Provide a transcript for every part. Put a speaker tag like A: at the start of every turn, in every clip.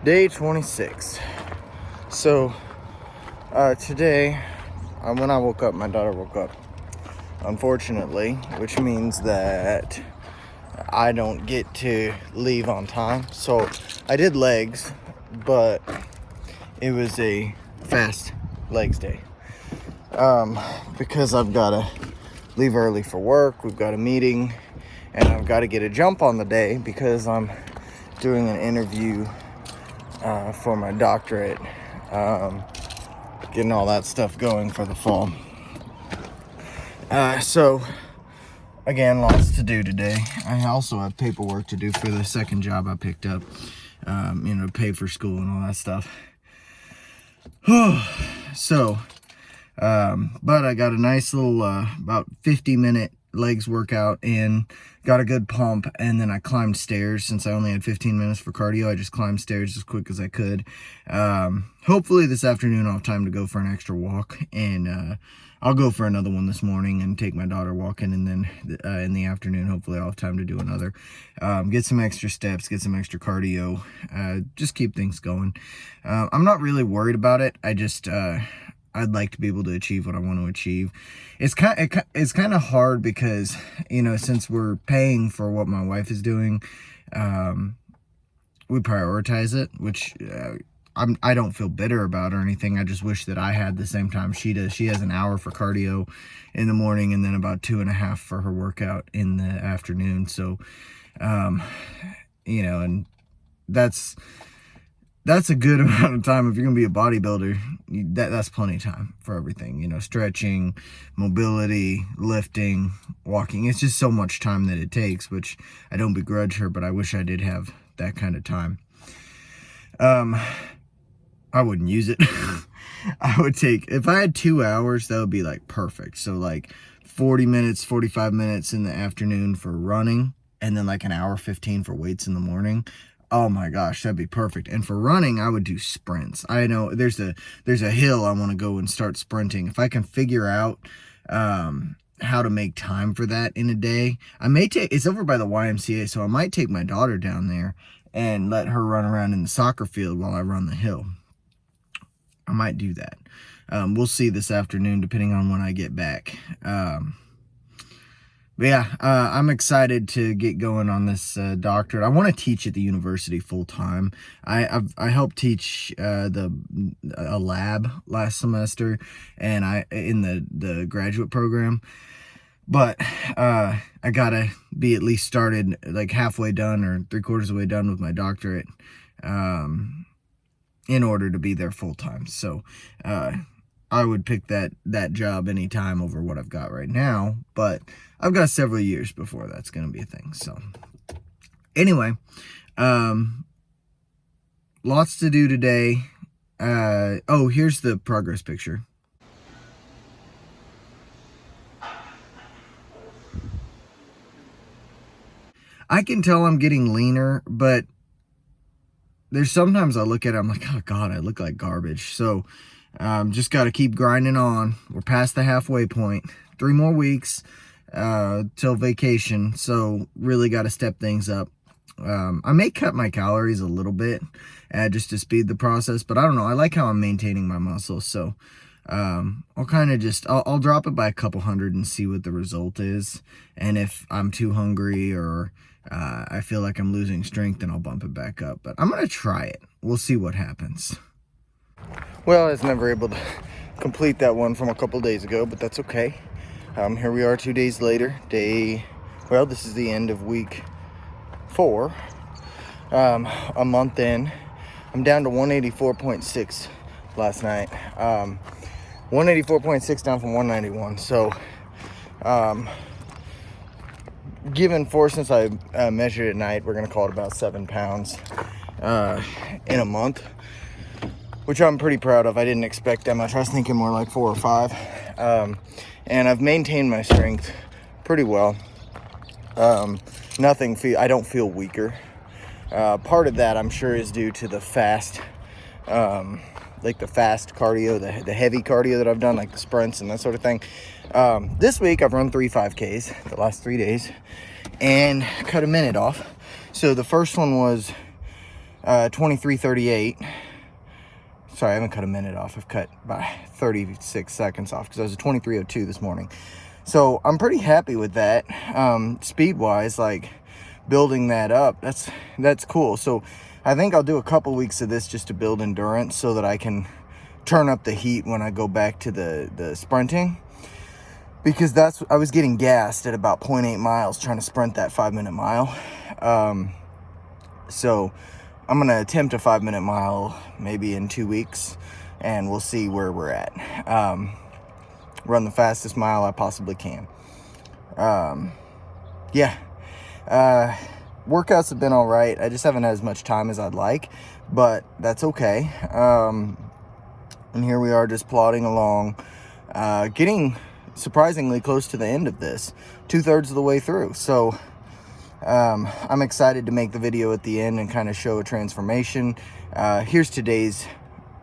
A: Day 26. So today, when I woke up, my daughter woke up, unfortunately, which means that I don't get to leave on time. So I did legs, but it was a fast legs day, because I've got to leave early for work. We've got a meeting, and I've got to get a jump on the day because I'm doing an interview for my doctorate, getting all that stuff going for the fall. So again, lots to do today. I also have paperwork to do for the second job I picked up, pay for school and all that stuff. So, but I got a nice little, about 50-minute legs workout in, got a good pump, and then I climbed stairs. Since I only had 15 minutes for cardio, I just climbed stairs as quick as I could. Hopefully this afternoon I'll have time to go for an extra walk, and I'll go for another one this morning and take my daughter walking, and then in the afternoon hopefully I'll have time to do another. Get some extra steps, get some extra cardio, just keep things going. I'm not really worried about it. I just I'd like to be able to achieve what I want to achieve. It's kind of hard because, since we're paying for what my wife is doing, we prioritize it, which I don't feel bitter about or anything. I just wish that I had the same time she does. She has an hour for cardio in the morning and then about 2.5 for her workout in the afternoon. So, and that's a good amount of time. If you're going to be a bodybuilder, that's plenty of time for everything, stretching, mobility, lifting, walking. It's just so much time that it takes, which I don't begrudge her, but I wish I did have that kind of time. I wouldn't use it. I would take, if I had 2 hours, that would be like perfect. So like 40 minutes, 45 minutes in the afternoon for running, and then like an hour 15 for weights in the morning. Oh my gosh, that'd be perfect. And for running, I would do sprints. I know there's a hill I want to go and start sprinting. If I can figure out how to make time for that in a day, it's over by the YMCA, so I might take my daughter down there and let her run around in the soccer field while I run the hill. I might do that. We'll see this afternoon, depending on when I get back. But yeah, I'm excited to get going on this doctorate. I want to teach at the university full time. I helped teach a lab last semester, and in the graduate program. But I gotta be at least started, like halfway done or 3/4 of the way done with my doctorate, in order to be there full time. So I would pick that job anytime over what I've got right now, but I've got several years before that's going to be a thing. So anyway, lots to do today. Here's the progress picture. I can tell I'm getting leaner, but there's sometimes I look at it, I'm like, oh God, I look like garbage. So just got to keep grinding on. We're past the halfway point. 3 more weeks till vacation. So really got to step things up. I may cut my calories a little bit just to speed the process, but I don't know. I like how I'm maintaining my muscles. So I'll kind of I'll drop it by a couple hundred and see what the result is. And if I'm too hungry or I feel like I'm losing strength, then I'll bump it back up. But I'm going to try it. We'll see what happens. Well, I was never able to complete that one from a couple days ago, but that's okay. Here we are 2 days later. This is the end of week 4. A month in. I'm down to 184.6 last night. 184.6 down from 191. So, given 4 since I measured at night, we're going to call it about 7 pounds in a month, which I'm pretty proud of. I didn't expect that much. I was thinking more like 4 or 5. And I've maintained my strength pretty well. I don't feel weaker. Part of that, I'm sure, is due to the fast, the fast cardio, the heavy cardio that I've done, like the sprints and that sort of thing. This week, I've run 3 5Ks the last 3 days and cut a minute off. So the first one was 23:38. Sorry, I haven't cut a minute off. I've cut about 36 seconds off because I was at 23:02 this morning. So I'm pretty happy with that. Speed wise, like building that up, that's cool. So I think I'll do a couple weeks of this just to build endurance so that I can turn up the heat when I go back to the sprinting, because I was getting gassed at about 0.8 miles trying to sprint that 5-minute mile. So I'm gonna attempt a 5-minute mile maybe in 2 weeks, and we'll see where we're at. Run the fastest mile I possibly can. Yeah. Workouts have been all right. I just haven't had as much time as I'd like, but that's okay. And here we are just plodding along, getting surprisingly close to the end of this, 2/3 of the way through. So I'm excited to make the video at the end and kind of show a transformation. Here's today's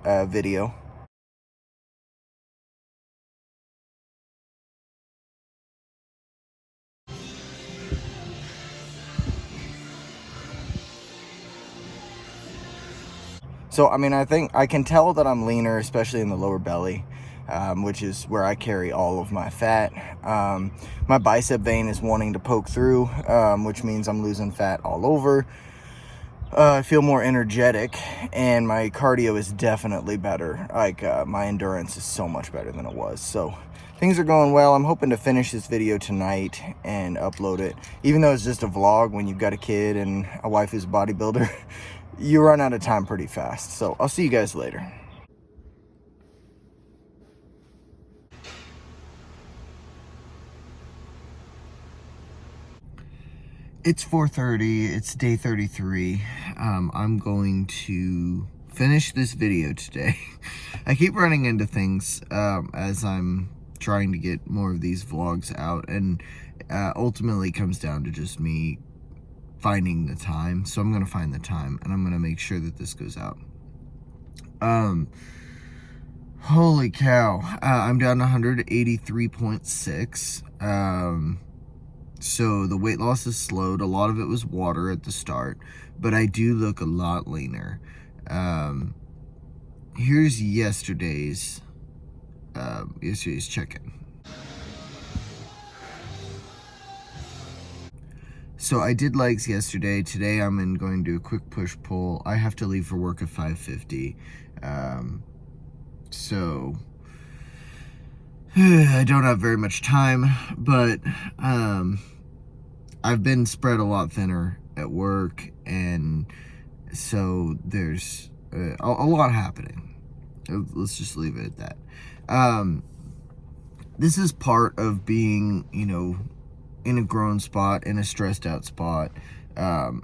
A: video. So, I mean, I think I can tell that I'm leaner, especially in the lower belly, which is where I carry all of my fat. My bicep vein is wanting to poke through, which means I'm losing fat all over. I feel more energetic, and my cardio is definitely better. Like, my endurance is so much better than it was. So things are going well. I'm hoping to finish this video tonight and upload it. Even though it's just a vlog, when you've got a kid and a wife who's a bodybuilder, you run out of time pretty fast. So I'll see you guys later. It's 4:30. It's day 33. I'm going to finish this video today. I keep running into things as I'm trying to get more of these vlogs out, and ultimately comes down to just me finding the time. So I'm gonna find the time, and I'm gonna make sure that this goes out. Holy cow, I'm down to 183.6. So the weight loss has slowed. A lot of it was water at the start, but I do look a lot leaner. Here's yesterday's check-in. So I did legs yesterday. Today I'm going to do a quick push-pull. I have to leave for work at 5:50. So I don't have very much time, but I've been spread a lot thinner at work, and so there's a lot happening. Let's just leave it at that. This is part of being, in a grown spot, in a stressed out spot. I'm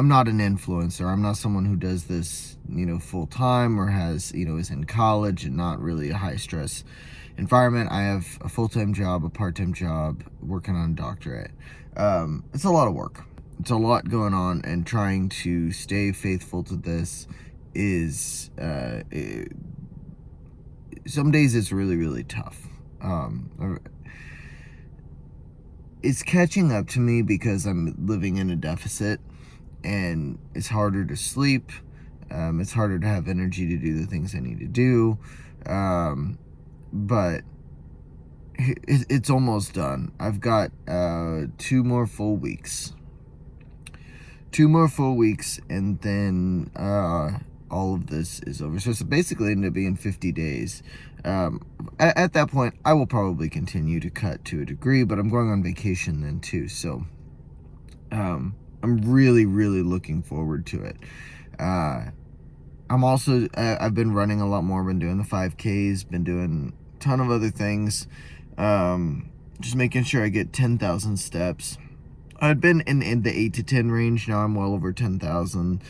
A: not an influencer. I'm not someone who does this, full time, or has, is in college and not really a high stress environment. I have a full-time job, a part-time job, working on a doctorate. It's a lot of work. It's a lot going on, and trying to stay faithful to this is, some days it's really, really tough. It's catching up to me because I'm living in a deficit, and it's harder to sleep. It's harder to have energy to do the things I need to do. But it's almost done. I've got 2 more full weeks. 2 more full weeks, and then all of this is over. So it's basically ended up being 50 days. At that point, I will probably continue to cut to a degree, but I'm going on vacation then too. So I'm really, really looking forward to it. I'm also, I've been running a lot more, been doing the 5Ks, been doing a ton of other things. Just making sure I get 10,000 steps. I've been in the 8 to 10 range. Now I'm well over 10,000.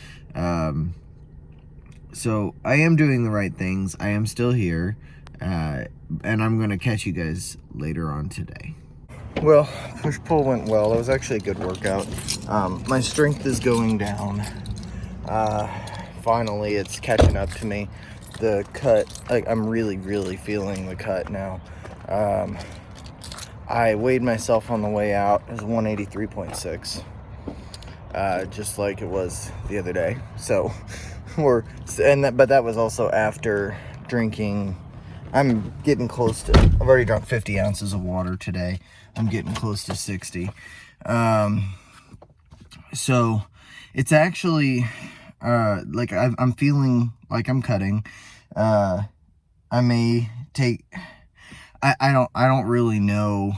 A: So I am doing the right things. I am still here. And I'm going to catch you guys later on today. Well, push-pull went well. It was actually a good workout. My strength is going down. Finally, it's catching up to me. The cut, like, I'm really, really feeling the cut now. I weighed myself on the way out. It was 183.6. just like it was the other day. So but that was also after drinking. I'm getting close to, I've already drunk 50 ounces of water today. I'm getting close to 60. So it's actually, like I'm feeling like I'm cutting. I may take, I don't really know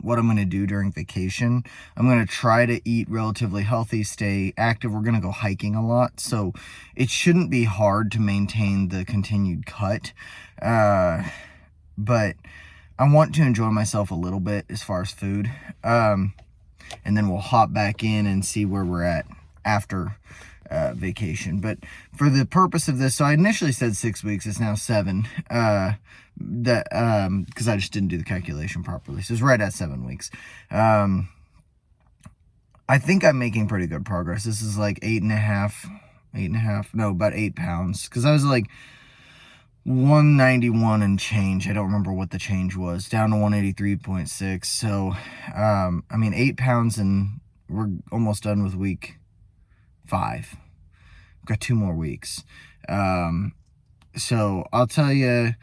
A: what I'm going to do during vacation. I'm going to try to eat relatively healthy, stay active. We're going to go hiking a lot, so it shouldn't be hard to maintain the continued cut. But I want to enjoy myself a little bit as far as food. And then we'll hop back in and see where we're at after vacation. But for the purpose of this, so I initially said 6 weeks, it's now 7. Because I just didn't do the calculation properly. So it's right at 7 weeks. I think I'm making pretty good progress. This is like about 8 pounds. Because I was like 191 and change. I don't remember what the change was. Down to 183.6. So, I mean, 8 pounds, and we're almost done with week 5. We've got 2 more weeks. So I'll tell you,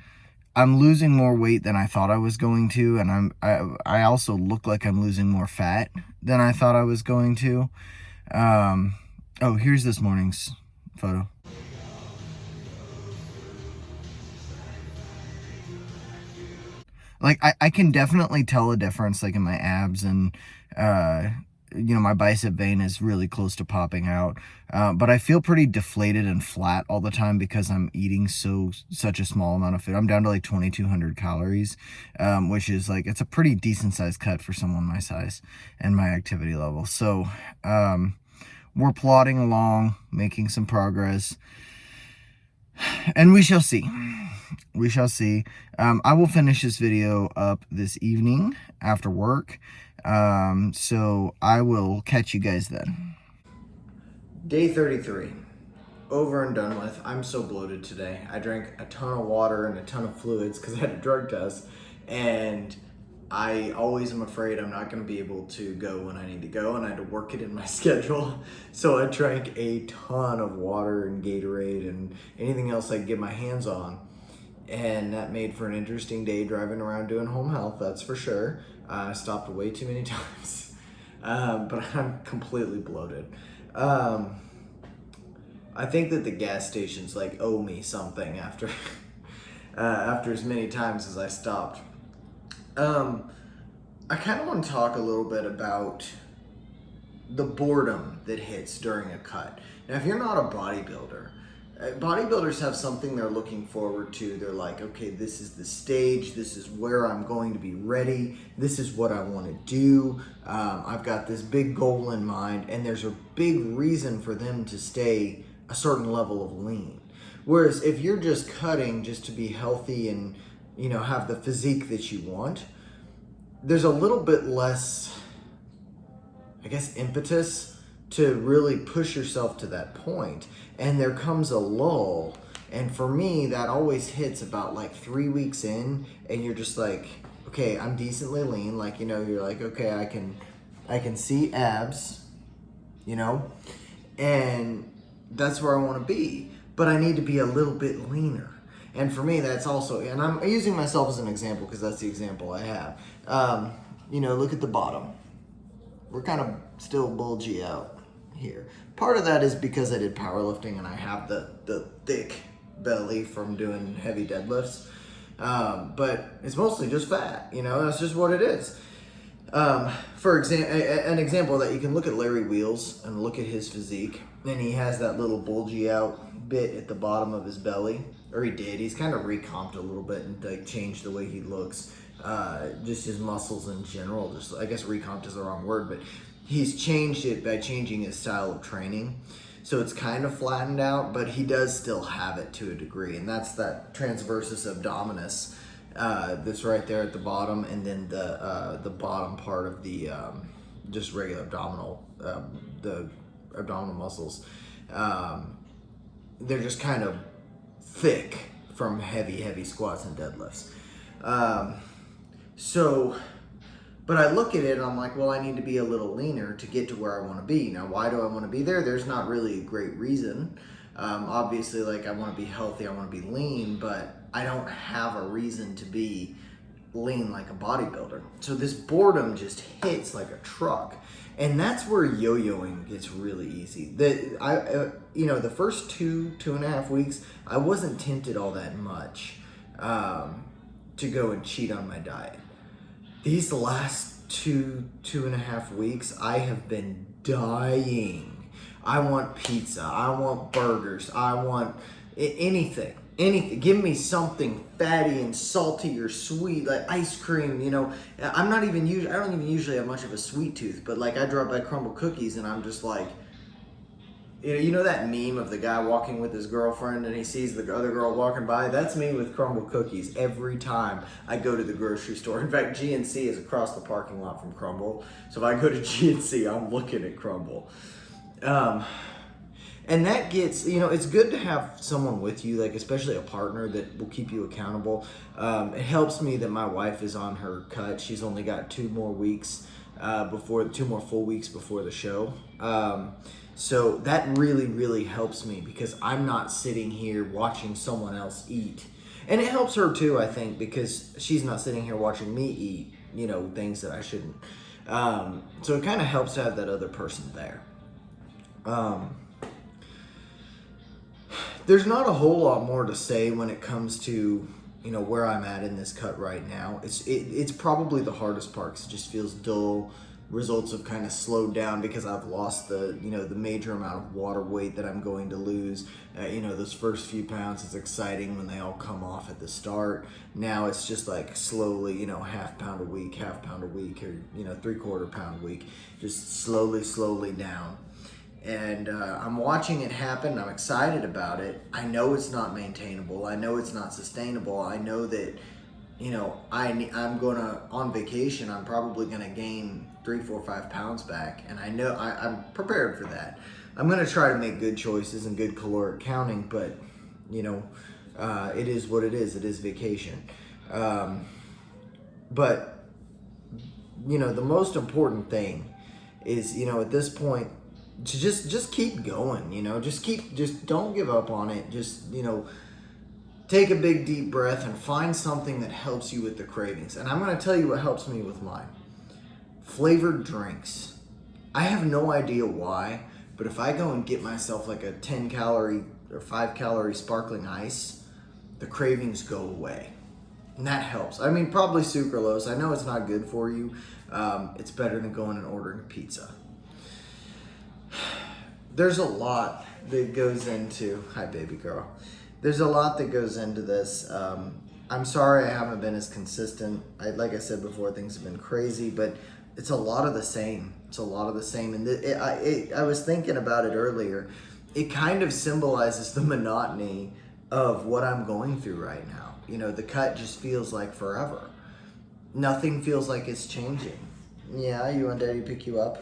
A: I'm losing more weight than I thought I was going to, and I also look like I'm losing more fat than I thought I was going to. Oh, here's this morning's photo. Like, I can definitely tell a difference, like, in my abs, and, my bicep vein is really close to popping out. But I feel pretty deflated and flat all the time because I'm eating such a small amount of food. I'm down to, like, 2,200 calories, which is, like, it's a pretty decent-sized cut for someone my size and my activity level. So, we're plodding along, making some progress, and we shall see. We shall see. I will finish this video up this evening after work. So I will catch you guys then. Day 33. Over and done with. I'm so bloated today. I drank a ton of water and a ton of fluids because I had a drug test. And I always am afraid I'm not going to be able to go when I need to go, and I had to work it in my schedule. So I drank a ton of water and Gatorade and anything else I could get my hands on. And that made for an interesting day driving around doing home health, that's for sure. I stopped way too many times, but I'm completely bloated. I think that the gas stations like owe me something after after as many times as I stopped. I kind of want to talk a little bit about the boredom that hits during a cut. Now, if you're not a bodybuilder, bodybuilders have something they're looking forward to. They're like, okay, this is the stage. This is where I'm going to be ready. This is what I want to do. I've got this big goal in mind, and there's a big reason for them to stay a certain level of lean. Whereas if you're just cutting just to be healthy and, have the physique that you want, there's a little bit less, I guess, impetus to really push yourself to that point. And there comes a lull. And for me, that always hits about like 3 weeks in, and you're just like, okay, I'm decently lean. Like, you're like, okay, I can see abs, and that's where I want to be. But I need to be a little bit leaner. And for me, that's also, and I'm using myself as an example because that's the example I have. Look at the bottom. We're kind of still bulgy out here. Part of that is because I did powerlifting and I have the thick belly from doing heavy deadlifts. But it's mostly just fat, that's just what it is. For example, an example that you can look at Larry Wheels and look at his physique, and he has that little bulgy out bit at the bottom of his belly, or he did. He's kind of recomped a little bit and like changed the way he looks. Just his muscles in general, just I guess recomped is the wrong word, but he's changed it by changing his style of training. So it's kind of flattened out, but he does still have it to a degree. And that's that transversus abdominis that's right there at the bottom, and then the bottom part of the just regular abdominal, the abdominal muscles. They're just kind of thick from heavy squats and deadlifts. So But I look at it and I'm like, well, I need to be a little leaner to get to where I want to be. Now, why do I want to be there? There's not really a great reason. Obviously, like, I want to be healthy, I want to be lean, but I don't have a reason to be lean like a bodybuilder. So this boredom just hits like a truck. And that's where yo-yoing gets really easy. The first 2.5 weeks, I wasn't tempted all that much to go and cheat on my diet. These last 2.5 weeks, I have been dying. I want pizza. I want burgers. I want anything. Anything. Give me something fatty and salty or sweet, like ice cream. I don't even usually have much of a sweet tooth, but like I drop by Crumble cookies and I'm just like, that meme of the guy walking with his girlfriend and he sees the other girl walking by? That's me with Crumble cookies every time I go to the grocery store. In fact, GNC is across the parking lot from Crumble. So if I go to GNC, I'm looking at Crumble. And that gets, it's good to have someone with you, like especially a partner that will keep you accountable. It helps me that my wife is on her cut. She's only got 2 more weeks 2 more full weeks before the show. So that really, really helps me because I'm not sitting here watching someone else eat. And it helps her too, I think, because she's not sitting here watching me eat, things that I shouldn't. So it kind of helps to have that other person there. There's not a whole lot more to say when it comes to, where I'm at in this cut right now. It's probably the hardest part because it just feels dull. Results have kind of slowed down because I've lost the major amount of water weight that I'm going to lose. Those first few pounds is exciting when they all come off at the start. Now it's just like slowly, half pound a week, or 3/4 pound a week, just slowly down. And I'm watching it happen. I'm excited about it. I know it's not maintainable. I know it's not sustainable. I know that, I'm gonna, on vacation, I'm probably gonna gain 3, 4, 5 pounds back. And I know I'm prepared for that. I'm gonna try to make good choices and good caloric counting, but it is what it is. It is vacation. But the most important thing is, at this point, to just keep going, just don't give up on it. Just, take a big deep breath and find something that helps you with the cravings. And I'm going to tell you what helps me with mine. Flavored drinks. I have no idea why, but if I go and get myself like a 10 calorie or 5 calorie sparkling ice, the cravings go away. And that helps. I mean, probably sucralose. I know it's not good for you. It's better than going and ordering a pizza. There's a lot that goes into, hi baby girl. There's a lot that goes into this. I'm sorry I haven't been as consistent. Like I said before, things have been crazy, but it's a lot of the same. And I was thinking about it earlier. It kind of symbolizes the monotony of what I'm going through right now. The cut just feels like forever. Nothing feels like it's changing. Yeah, you want Daddy to pick you up?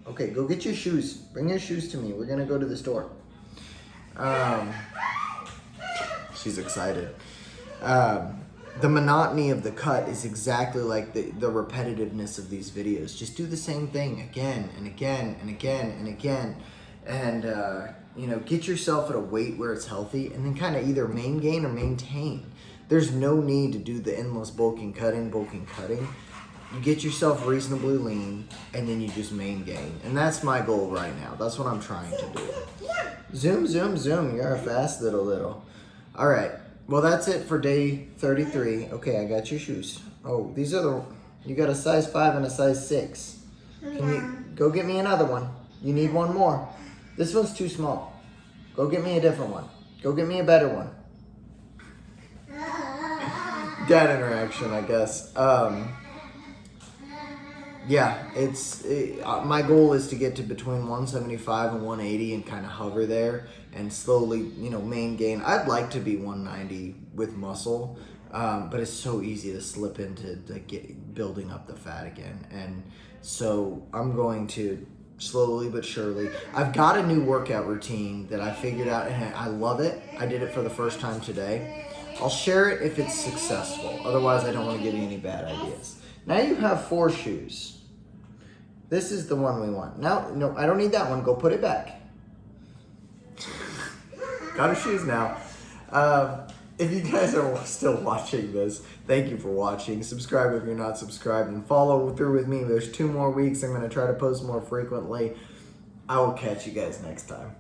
A: Okay, go get your shoes. Bring your shoes to me. We're gonna go to the store. She's excited. The monotony of the cut is exactly like the repetitiveness of these videos. Just do the same thing again and again and again and again. And, get yourself at a weight where it's healthy and then kind of either main gain or maintain. There's no need to do the endless bulking, cutting. You get yourself reasonably lean and then you just main gain. And that's my goal right now. That's what I'm trying to do. Zoom, zoom, zoom. You're a fast little. All right. Well, that's it for day 33. Okay, I got your shoes. Oh, these are you got a size 5 and a size 6. Can you go get me another one? You need one more. This one's too small. Go get me a different one. Go get me a better one. Dad interaction, I guess. Yeah, my goal is to get to between 175 and 180 and kind of hover there and slowly, main gain. I'd like to be 190 with muscle, but it's so easy to slip into building up the fat again. And so I'm going to slowly but surely. I've got a new workout routine that I figured out and I love it. I did it for the first time today. I'll share it if it's successful. Otherwise, I don't want to give you any bad ideas. Now you have 4 shoes. This is the one we want. Now, no, I don't need that one. Go put it back. Got her shoes now. If you guys are still watching this, thank you for watching. Subscribe if you're not subscribed, and follow through with me. There's 2 more weeks. I'm going to try to post more frequently. I will catch you guys next time.